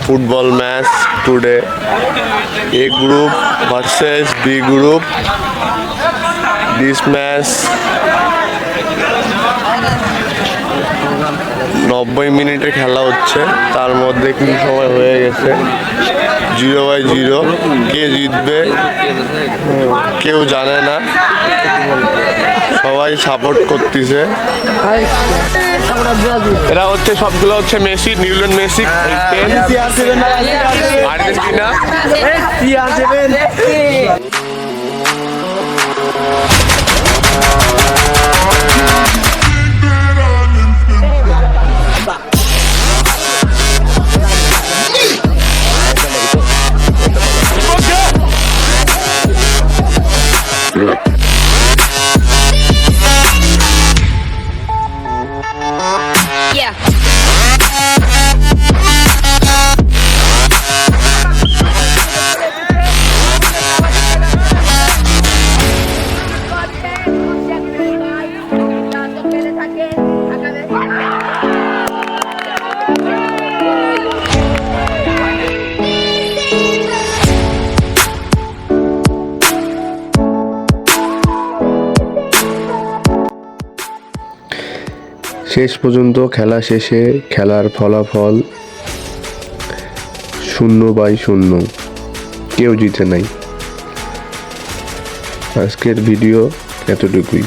football match today. A group versus B group. This match 90 মিনিটের খেলা হচ্ছে, তার মধ্যে কিছু সময় হয়ে গেছে 0-0। কে জিতবে কেউ জানে না, সবাই সাপোর্ট করতেছে। এরা হচ্ছে সবগুলো হচ্ছে মেসি, নিউল্যান্ড মেসি, আর্জেন্টিনা। শেষ পর্যন্ত খেলা শেষে খেলার ফলাফল 0-0, কেউ জিতে নাই। আজকের ভিডিও এতটুকুই।